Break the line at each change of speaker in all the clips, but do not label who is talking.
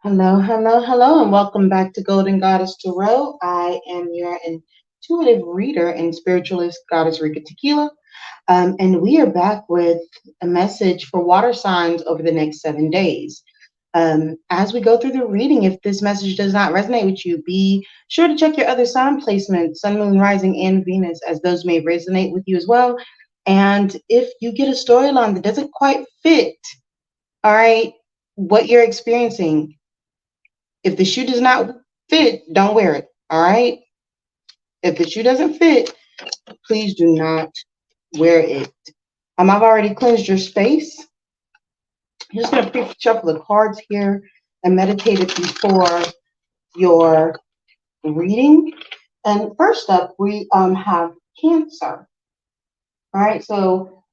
Hello, hello, hello, and welcome back to Golden Goddess Tarot. I am your intuitive reader and spiritualist, Goddess Rika Tequila. And we are back with a message for water signs over the next 7 days. As we go through the reading, if this message does not resonate with you, be sure to check your other sign placements, Sun, Moon, Rising, and Venus, as those may resonate with you as well. And if you get a storyline that doesn't quite fit, all right, what you're experiencing, if the shoe does not fit, don't wear it. All right. If the shoe doesn't fit, please do not wear it. I've already cleansed your space. I'm just going to pre-shuffle the cards here and meditate it before your reading. And first up, we have Cancer. All right. So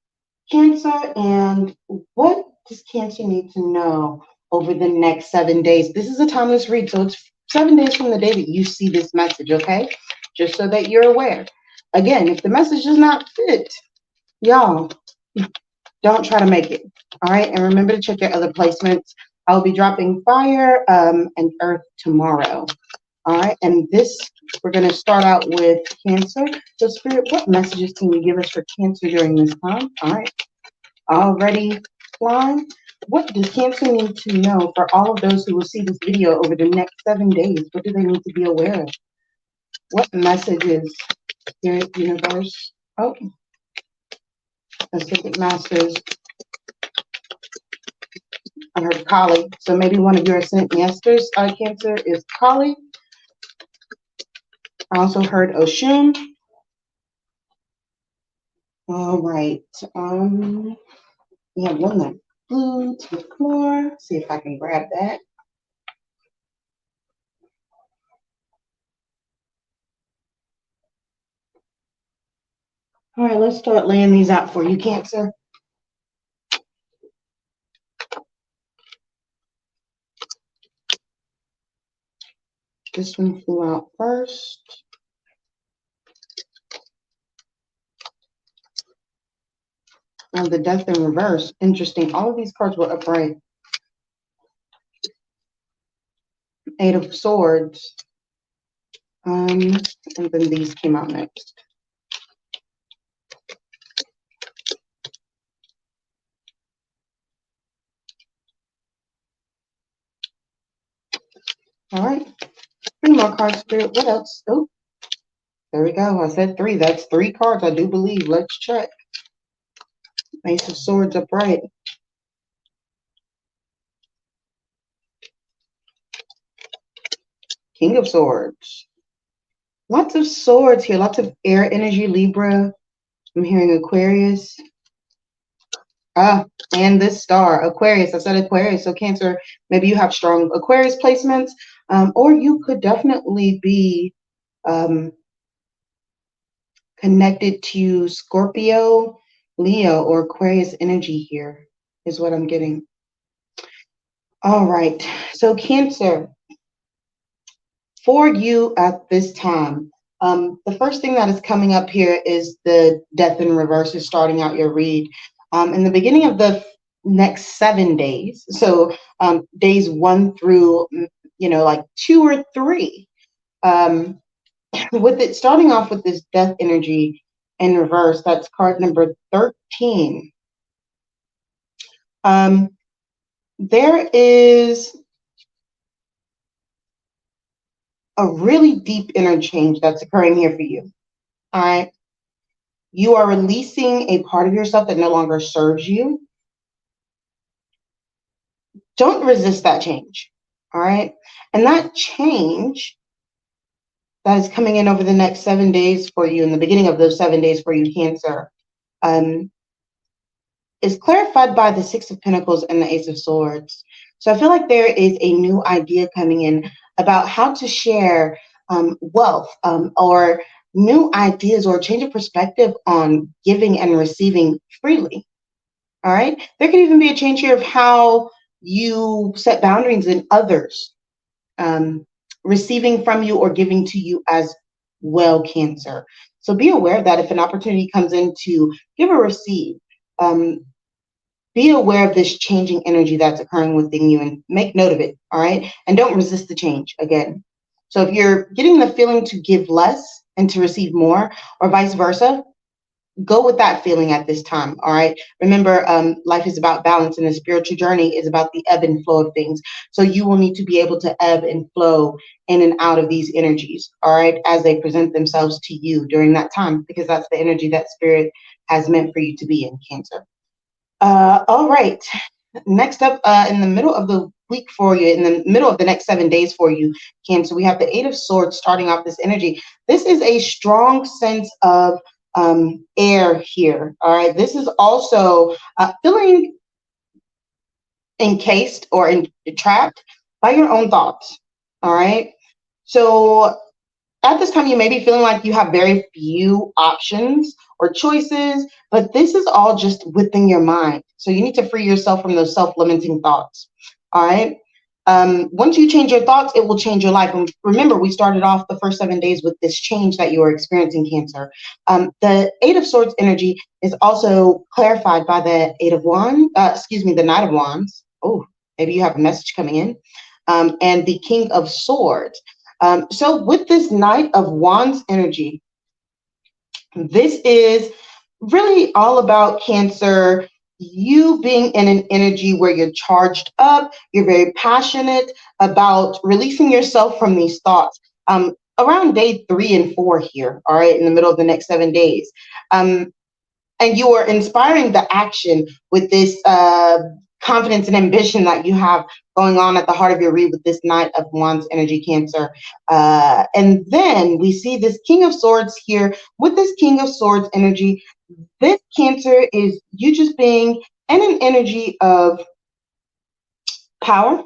Cancer, and what does Cancer need to know over the next 7 days? This is a timeless read, so it's 7 days from the day that you see this message, okay? Just so that you're aware. Again, if the message does not fit, y'all, don't try to make it, all right? And remember to check your other placements. I'll be dropping fire and earth tomorrow, all right? And this, we're going to start out with Cancer. So, Spirit, what messages can you give us for Cancer during this time? All right. Already flying. What does Cancer need to know for all of those who will see this video over the next 7 days? What do they need to be aware of? What messages, Spirit, Universe? Oh, Pacific Masters. I heard Kali. So maybe one of your Ascendant Masters, Cancer, is Kali. I also heard Oshun. All right. We have one that flew to the floor. See if I can grab that. All right, let's start laying these out for you, Cancer. This one flew out first. Oh, the Death in reverse. Interesting. All of these cards were upright. Eight of Swords. And then these came out next. All right. Three more cards, Spirit. What else? Oh, there we go. I said three. That's three cards, I do believe. Let's check. Ace of Swords upright. King of Swords. Lots of swords here. Lots of air energy, Libra. I'm hearing Aquarius. And this star, Aquarius. I said Aquarius. So Cancer, maybe you have strong Aquarius placements, or you could definitely be connected to Scorpio, Leo, or Aquarius energy here is what I'm getting. All right. So Cancer, for you at this time, the first thing that is coming up here is the Death in reverse is starting out your read. In the beginning of the next 7 days, so days 1 through, like 2 or 3, with it starting off with this death energy in reverse, that's card number 13. There is a really deep interchange that's occurring here for you. All right. You are releasing a part of yourself that no longer serves you. Don't resist that change. All right. And that change that is coming in over the next 7 days for you, in the beginning of those 7 days for you, Cancer, is clarified by the Six of Pentacles and the Ace of Swords. So I feel like there is a new idea coming in about how to share wealth, or new ideas, or change of perspective on giving and receiving freely. All right. There could even be a change here of how you set boundaries in others receiving from you or giving to you as well, Cancer. So be aware that if an opportunity comes in to give or receive, be aware of this changing energy that's occurring within you and make note of it, all right? And don't resist the change again. So if you're getting the feeling to give less and to receive more, or vice versa, go with that feeling at this time, all right? Remember, life is about balance, and the spiritual journey is about the ebb and flow of things. So you will need to be able to ebb and flow in and out of these energies, all right, as they present themselves to you during that time, because that's the energy that spirit has meant for you to be in, Cancer. All right. Next up, in the middle of the week for you, in the middle of the next 7 days for you, Cancer, we have the Eight of Swords starting off this energy. This is a strong sense of air here. All right. This is also feeling encased or trapped by your own thoughts. All right. So at this time, you may be feeling like you have very few options or choices, but this is all just within your mind. So you need to free yourself from those self-limiting thoughts. All right. Once you change your thoughts, it will change your life. And remember, we started off the first 7 days with this change that you are experiencing, Cancer. The Eight of Swords energy is also clarified by the the Knight of Wands. Oh, maybe you have a message coming in. And the King of Swords. So with this Knight of Wands energy, this is really all about, Cancer, you being in an energy where you're charged up, you're very passionate about releasing yourself from these thoughts. Around day 3 and 4 here, all right, in the middle of the next 7 days. And you are inspiring the action with this confidence and ambition that you have going on at the heart of your read with this Knight of Wands energy, Cancer. And then we see this King of Swords here with this King of Swords energy. This, Cancer, is you just being in an energy of power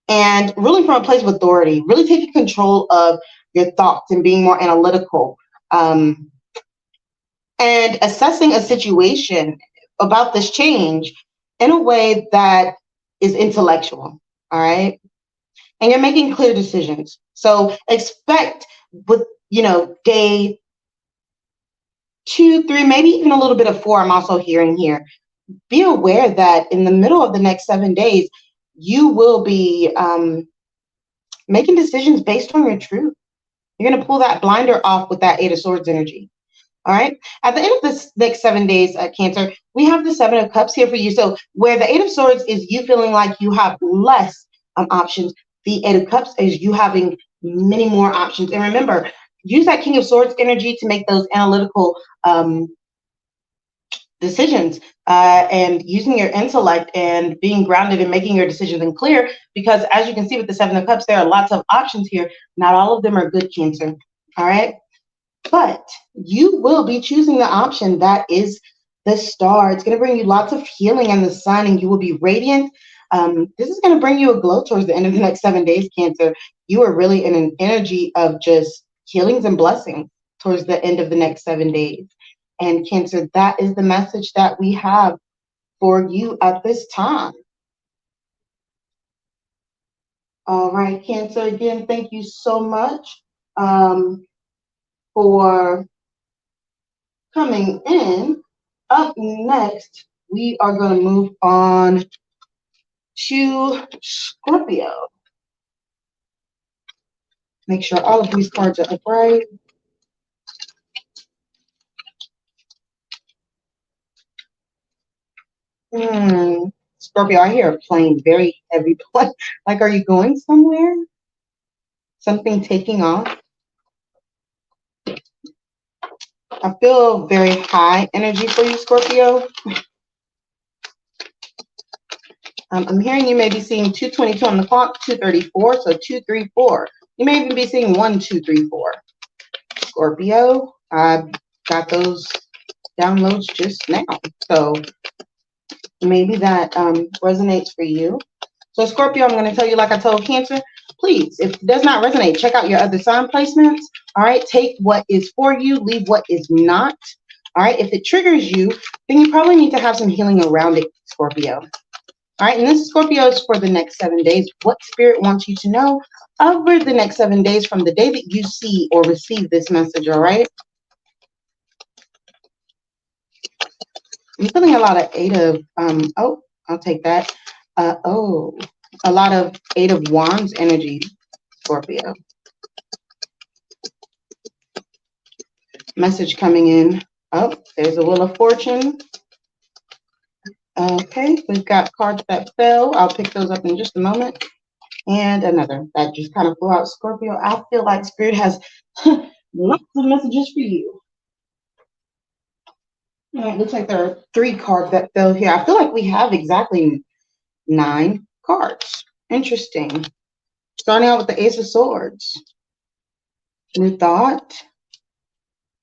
and ruling from a place of authority, really taking control of your thoughts and being more analytical. And assessing a situation about this change in a way that is intellectual, all right? And you're making clear decisions. So expect with, day 2, 3, maybe even a little bit of 4, I'm also hearing here. Be aware that in the middle of the next 7 days, you will be making decisions based on your truth. You're going to pull that blinder off with that Eight of Swords energy. All right. At the end of this next 7 days, Cancer, we have the Seven of Cups here for you. So where the Eight of Swords is you feeling like you have less options, the Eight of Cups is you having many more options. And remember, use that King of Swords energy to make those analytical decisions and using your intellect and being grounded and making your decisions and clear. Because as you can see with the Seven of Cups, there are lots of options here. Not all of them are good, Cancer. All right. But you will be choosing the option that is the Star. It's going to bring you lots of healing and the sun, and you will be radiant. This is going to bring you a glow towards the end of the next 7 days, Cancer. You are really in an energy of just healings and blessings towards the end of the next 7 days. And Cancer, that is the message that we have for you at this time. All right, Cancer, again, thank you so much for coming in. Up next, we are going to move on to Scorpio. Make sure all of these cards are upright. Scorpio, I hear a plane, very heavy plane. Like, are you going somewhere? Something taking off? I feel very high energy for you, Scorpio. I'm hearing you may be seeing 222 on the clock, 234, so 234. You may even be seeing 1, 2, 3, 4. Scorpio, I got those downloads just now, so maybe that resonates for you. So Scorpio, I'm going to tell you, like I told Cancer, please, if it does not resonate, check out your other sign placements. All right, take what is for you, leave what is not. All right, if it triggers you, then you probably need to have some healing around it, Scorpio. All right, and this Scorpio is for the next 7 days. What Spirit wants you to know over the next 7 days from the day that you see or receive this message, all right? I'm feeling a lot of Eight of, oh, I'll take that. Oh, a lot of Eight of Wands energy, Scorpio. Message coming in. Oh, there's a Wheel of Fortune. Okay, we've got cards that fell. I'll pick those up in just a moment. And another that just kind of flew out, Scorpio. I feel like Spirit has lots of messages for you. It looks like there are 3 cards that fell here. I feel like we have exactly 9 cards. Interesting. Starting out with the Ace of Swords. New thought.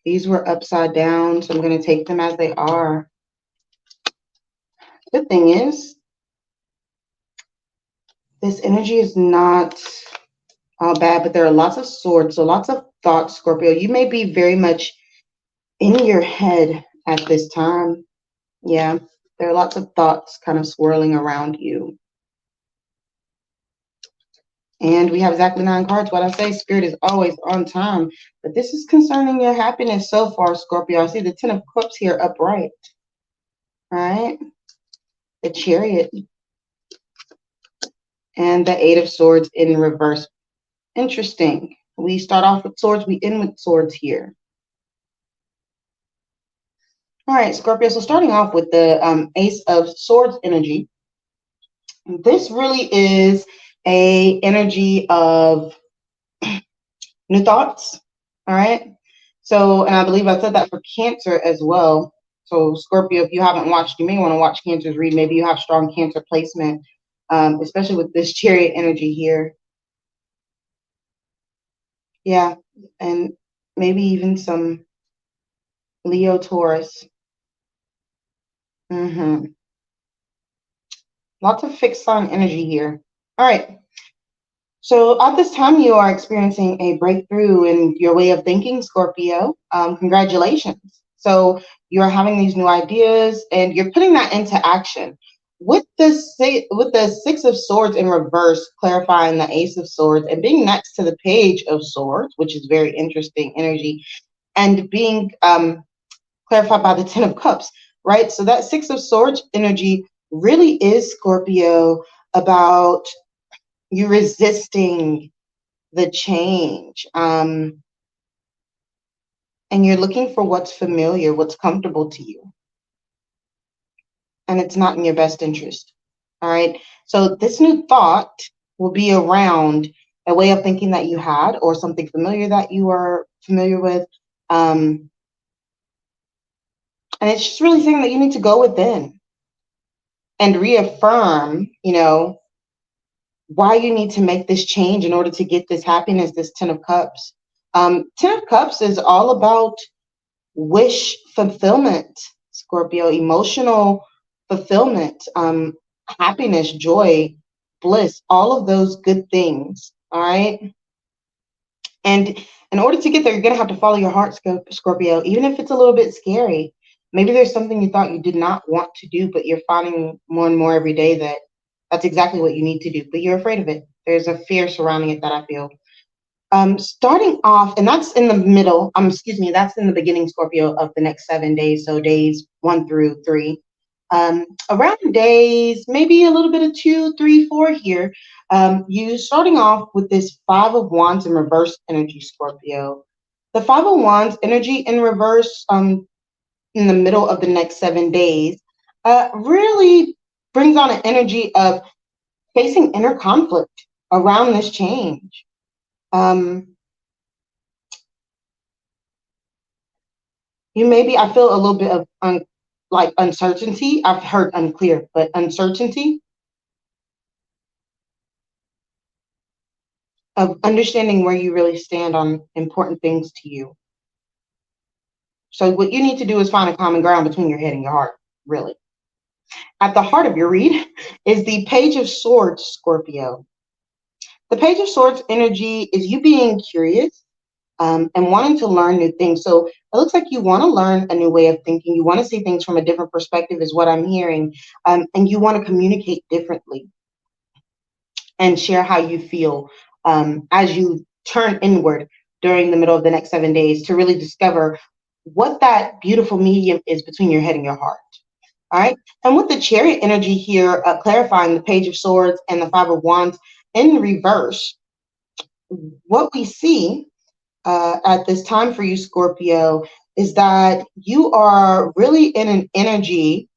These were upside down, so I'm going to take them as they are. The thing is, this energy is not all bad, but there are lots of swords, so lots of thoughts, Scorpio. You may be very much in your head at this time. Yeah, there are lots of thoughts kind of swirling around you. And we have exactly 9 cards. What I say, Spirit is always on time. But this is concerning your happiness so far, Scorpio. I see the 10 of Cups here upright. All right. The Chariot. And the 8 of Swords in reverse. Interesting. We start off with swords. We end with swords here. All right, Scorpio. So starting off with the Ace of Swords energy. This really is a energy of new thoughts. All right. So, and I believe I said that for Cancer as well. So Scorpio, if you haven't watched, you may want to watch Cancer's read. Maybe you have strong Cancer placement, especially with this Chariot energy here. Yeah. And maybe even some Leo, Taurus. Lots of fixed sign energy here. All right. So at this time, you are experiencing a breakthrough in your way of thinking, Scorpio. Congratulations. So you're having these new ideas and you're putting that into action. With the 6 of Swords in reverse, clarifying the Ace of Swords and being next to the Page of Swords, which is very interesting energy, and being clarified by the 10 of Cups, right? So that 6 of Swords energy really is, Scorpio, about you resisting the change. And you're looking for what's familiar, what's comfortable to you. And it's not in your best interest. All right. So this new thought will be around a way of thinking that you had or something familiar that you are familiar with. And it's just really saying that you need to go within and reaffirm, why you need to make this change in order to get this happiness, this 10 of Cups. 10 of Cups is all about wish fulfillment, Scorpio, emotional fulfillment, happiness, joy, bliss, all of those good things. All right. And in order to get there, you're going to have to follow your heart, Scorpio, even if it's a little bit scary. Maybe there's something you thought you did not want to do, but you're finding more and more every day that that's exactly what you need to do, but you're afraid of it. There's a fear surrounding it that I feel. Starting off, and that's in the middle, that's in the beginning, Scorpio, of the next 7 days, so days 1 through 3. Around days, maybe a little bit of 2, 3, 4 here, you starting off with this 5 of Wands in reverse energy, Scorpio. The 5 of Wands energy in reverse in the middle of the next 7 days really brings on an energy of facing inner conflict around this change. I feel a little bit of uncertainty. I've heard unclear, but uncertainty of understanding where you really stand on important things to you. So what you need to do is find a common ground between your head and your heart, really. At the heart of your read is the Page of Swords, Scorpio. The Page of Swords energy is you being curious and wanting to learn new things. So it looks like you want to learn a new way of thinking. You want to see things from a different perspective is what I'm hearing. And you want to communicate differently and share how you feel as you turn inward during the middle of the next 7 days to really discover what that beautiful medium is between your head and your heart. All right. And with the Chariot energy here, clarifying the Page of Swords and the Five of Wands in reverse, what we see at this time for you, Scorpio, is that you are really in an energy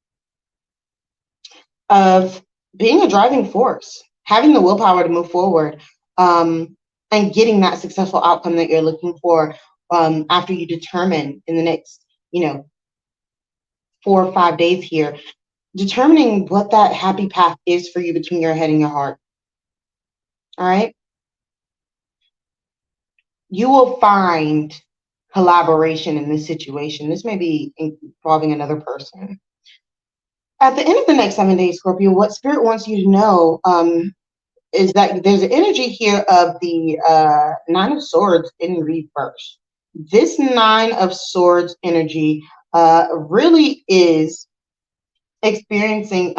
of being a driving force, having the willpower to move forward, and getting that successful outcome that you're looking for after you determine in the next, 4 or 5 days here, determining what that happy path is for you between your head and your heart. All right. You will find collaboration in this situation. This may be involving another person. At the end of the next 7 days, Scorpio, what Spirit wants you to know is that there's an energy here of the Nine of Swords in reverse. This Nine of Swords energy really is experiencing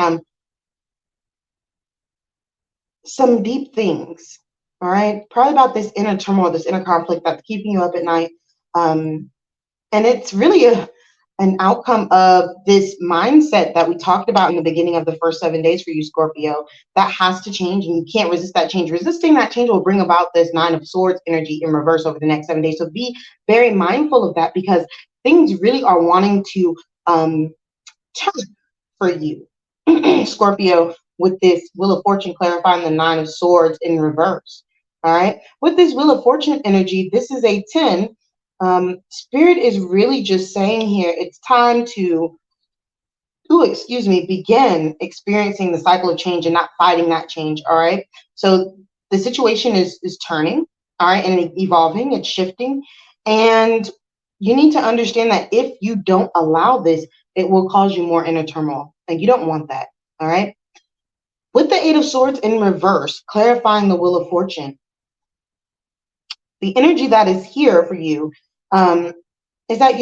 some deep things. All right, probably about this inner turmoil, this inner conflict that's keeping you up at night, and it's really an outcome of this mindset that we talked about in the beginning of the first 7 days for you, Scorpio, that has to change, and you can't resist that change. Resisting that change will bring about this Nine of Swords energy in reverse over the next 7 days. So be very mindful of that, because things really are wanting to turn for you, Scorpio, with this Wheel of Fortune clarifying the Nine of Swords in reverse. All right. With this Wheel of Fortune energy, this is a 10. Spirit is really just saying here, it's time to, begin experiencing the cycle of change and not fighting that change. All right. So the situation is turning, all right, and evolving, it's shifting. And you need to understand that if you don't allow this, it will cause you more inner turmoil. And you don't want that. All right. With the Eight of Swords in reverse, clarifying the Wheel of Fortune, the energy that is here for you is that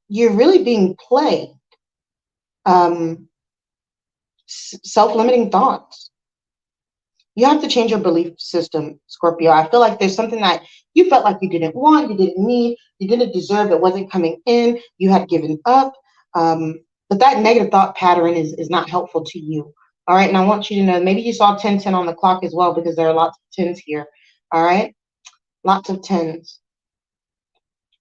you're really being played. Self-limiting thoughts. You have to change your belief system, Scorpio. I feel like there's something that you felt like you didn't want, you didn't need, you didn't deserve, it wasn't coming in, you had given up. But that negative thought pattern is not helpful to you. All right. And I want you to know, maybe you saw 1010 on the clock as well, because there are lots of tens here. All right. Lots of tens.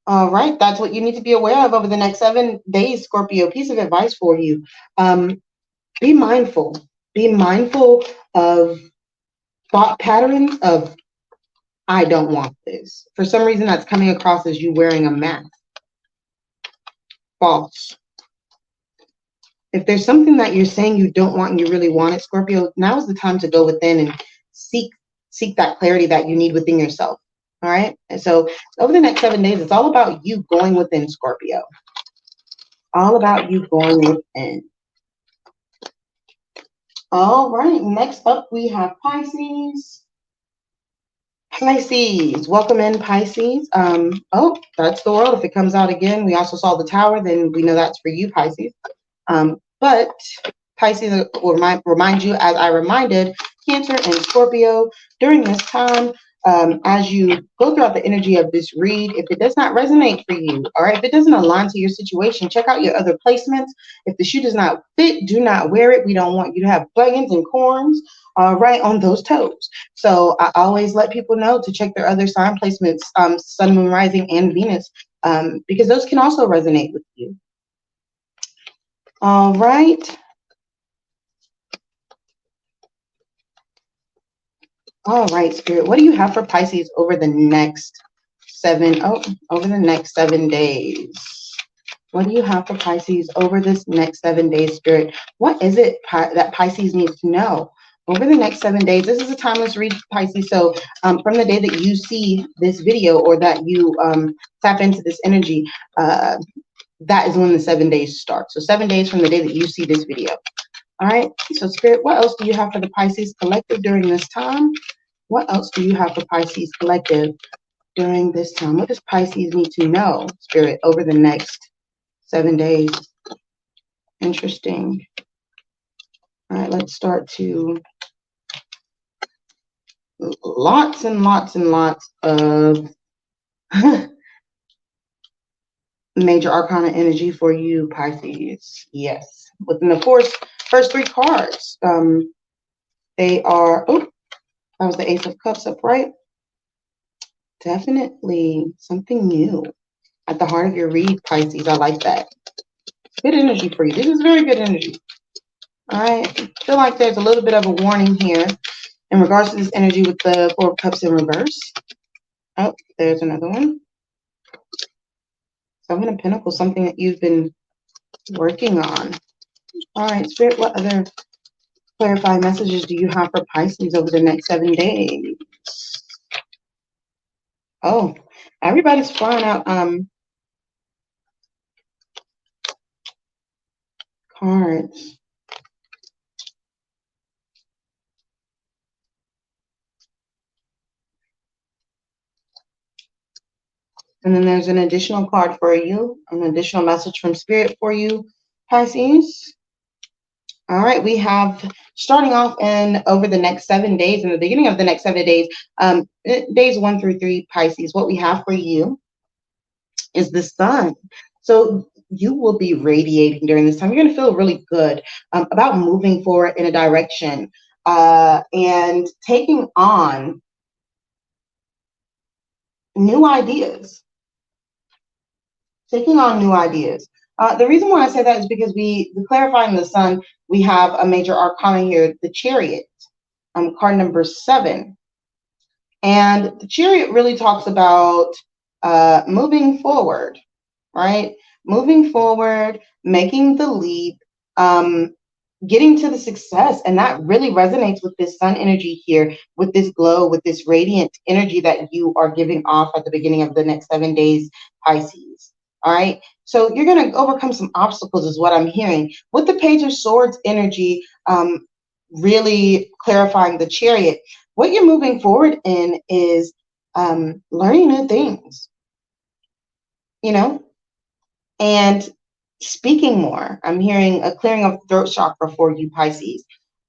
All right. That's what you need to be aware of over the next 7 days, Scorpio. Piece of advice for you. Be mindful. Be mindful of thought patterns of, I don't want this. For some reason, that's coming across as you wearing a mask. False. If there's something that you're saying you don't want and you really want it, Scorpio, now is the time to go within and seek that clarity that you need within yourself. All right. And so over the next 7 days, it's all about you going within, Scorpio. All about you going within. All right. Next up, we have Pisces. Pisces, welcome in, Pisces. Oh, that's the World. If it comes out again, we also saw the Tower, then we know that's for you, Pisces. But Pisces will remind you, as I reminded Cancer and Scorpio during this time, as you go throughout the energy of this read, if it does not resonate for you, all right, if it doesn't align to your situation, check out your other placements. If the shoe does not fit, do not wear it. We don't want you to have buttons and corns right on those toes. So I always let people know to check their other sign placements, Sun, Moon, Rising, and Venus, because those can also resonate with you. All right. All right, Spirit. What do you have for Pisces over the next 7 days? What do you have for Pisces over this next 7 days, Spirit? What is it that Pisces needs to know over the next 7 days? This is a timeless read, Pisces. So from the day that you see this video or that you tap into this energy, that is when the 7 days start. So 7 days from the day that you see this video. All right. So Spirit, what else do you have for the Pisces Collective during this time? What else do you have for Pisces Collective during this time? What does Pisces need to know, Spirit, over the next 7 days? Interesting. All right, let's start to lots and lots and lots of major arcana energy for you, Pisces. Yes, within the first three cards. They are, oh, that was the Ace of Cups upright. Definitely something new at the heart of your read, Pisces. I like that. Good energy for you. This is very good energy. All right. I feel like there's a little bit of a warning here in regards to this energy with the Four of Cups in reverse. Oh, there's another one. Seven of Pentacles, something that you've been working on. All right, Spirit, what other clarifying messages do you have for Pisces over the next 7 days? Oh, everybody's flying out cards. And then there's an additional card for you, an additional message from Spirit for you, Pisces. All right, we have starting off in over the next 7 days, in the beginning of the next 7 days, days 1 through 3, Pisces, what we have for you is the sun. So you will be radiating during this time. You're going to feel really good about moving forward in a direction and taking on new ideas. Taking on new ideas. The reason why I say that is because we clarifying the sun, we have a major arcana here, the Chariot, card number 7. And the Chariot really talks about moving forward, right? Moving forward, making the leap, getting to the success. And that really resonates with this sun energy here, with this glow, with this radiant energy that you are giving off at the beginning of the next 7 days, Pisces. All right. So you're going to overcome some obstacles is what I'm hearing. With the Page of Swords energy, really clarifying the Chariot, what you're moving forward in is learning new things, you know, and speaking more. I'm hearing a clearing of throat chakra for you, Pisces,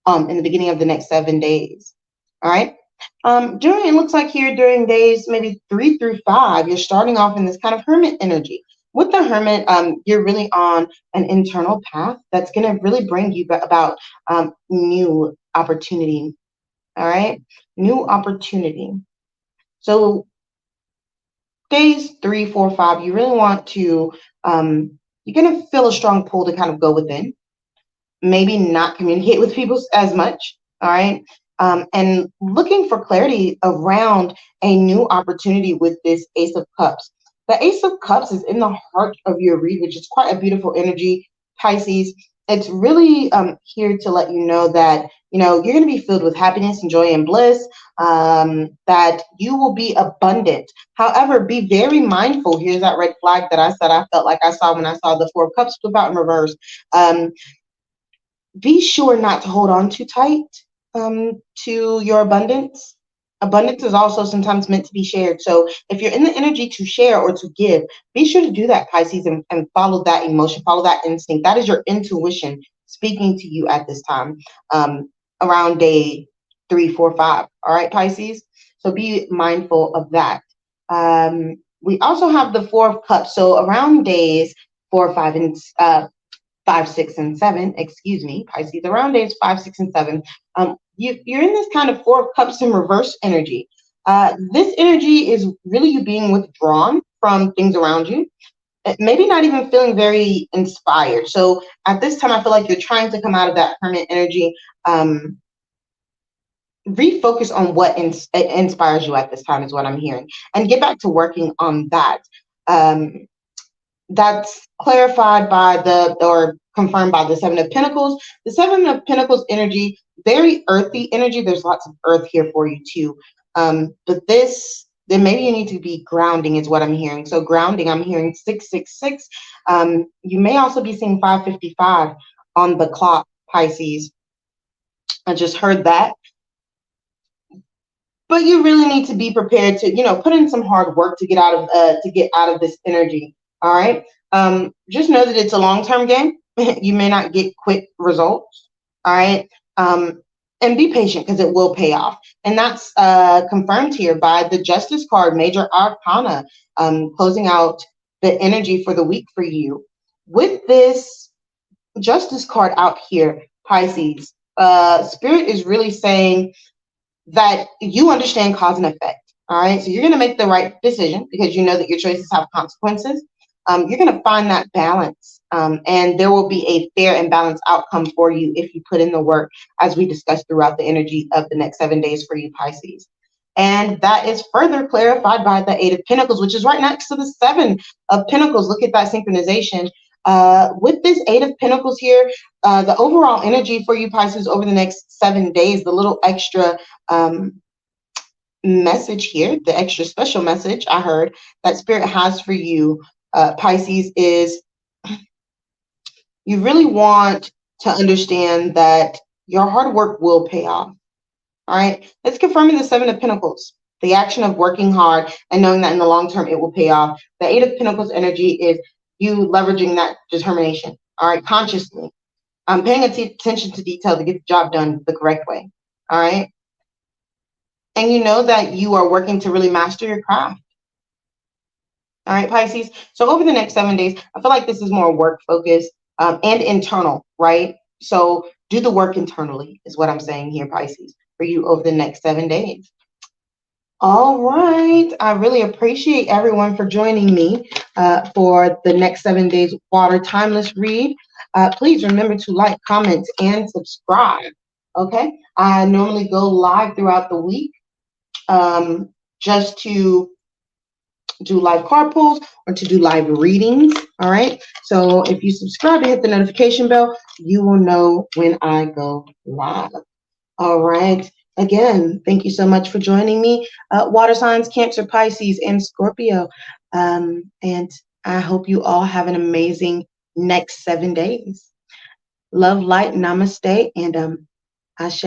in the beginning of the next 7 days. All right. It looks like here during days maybe 3 through 5, you're starting off in this kind of hermit energy. With the hermit, you're really on an internal path that's going to really bring you about new opportunity. All right. New opportunity. So days 3, 4, 5, you really want to, you're going to feel a strong pull to kind of go within, maybe not communicate with people as much. All right. And looking for clarity around a new opportunity with this Ace of Cups. The Ace of Cups is in the heart of your read, which is quite a beautiful energy, Pisces. It's really here to let you know that, you know, you're going to be filled with happiness and joy and bliss, that you will be abundant. However, be very mindful. Here's that red flag that I said I felt like I saw when I saw the Four of Cups flip out in reverse. Be sure not to hold on too tight to your abundance. Abundance is also sometimes meant to be shared. So if you're in the energy to share or to give, be sure to do that, Pisces, and follow that emotion, follow that instinct. That is your intuition speaking to you at this time, around day 3, 4, 5. All right, Pisces. So be mindful of that. We also have the Four of Cups. So around days 4, 5, and 5, 6, and 7, excuse me, Pisces, around days 5, 6, and 7, you're in this kind of Four of Cups in reverse energy. This energy is really you being withdrawn from things around you, maybe not even feeling very inspired. So at this time, I feel like you're trying to come out of that hermit energy, refocus on what inspires you at this time is what I'm hearing, and get back to working on that. That's clarified by or confirmed by the Seven of Pentacles. The Seven of Pentacles energy, very earthy energy. There's lots of earth here for you too. But then maybe you need to be grounding is what I'm hearing. So grounding, I'm hearing 666. You may also be seeing 555 on the clock, Pisces. I just heard that. But you really need to be prepared to, you know, put in some hard work to get out of this energy. All right. Just know that it's a long-term game. You may not get quick results. All right. And be patient because it will pay off. And that's confirmed here by the Justice card, Major Arcana, closing out the energy for the week for you. With this Justice card out here, Pisces. Spirit is really saying that you understand cause and effect. All right. So you're going to make the right decision because you know that your choices have consequences. You're going to find that balance. And there will be a fair and balanced outcome for you if you put in the work, as we discussed throughout the energy of the next 7 days for you, Pisces. And that is further clarified by the Eight of Pentacles, which is right next to the Seven of Pentacles. Look at that synchronization. With this Eight of Pentacles here, the overall energy for you, Pisces, over the next 7 days, the little extra um, message here, the extra special message I heard that Spirit has for you, Pisces, is you really want to understand that your hard work will pay off. All right. It's confirming the Seven of Pentacles, the action of working hard and knowing that in the long term it will pay off. The Eight of Pentacles energy is you leveraging that determination. All right. Consciously. Paying attention to detail to get the job done the correct way. All right. And you know that you are working to really master your craft. All right, Pisces. So over the next 7 days, I feel like this is more work focused and internal, right? So do the work internally is what I'm saying here, Pisces, for you over the next 7 days. All right. I really appreciate everyone for joining me for the next 7 days Water Timeless Read. Please remember to like, comment, and subscribe. Okay. I normally go live throughout the week just to do live card pulls or to do live readings. All right. So if you subscribe and hit the notification bell, you will know when I go live. All right. Again, thank you so much for joining me. Water signs, Cancer, Pisces, and Scorpio. And I hope you all have an amazing next 7 days. Love, light, namaste, and ashe.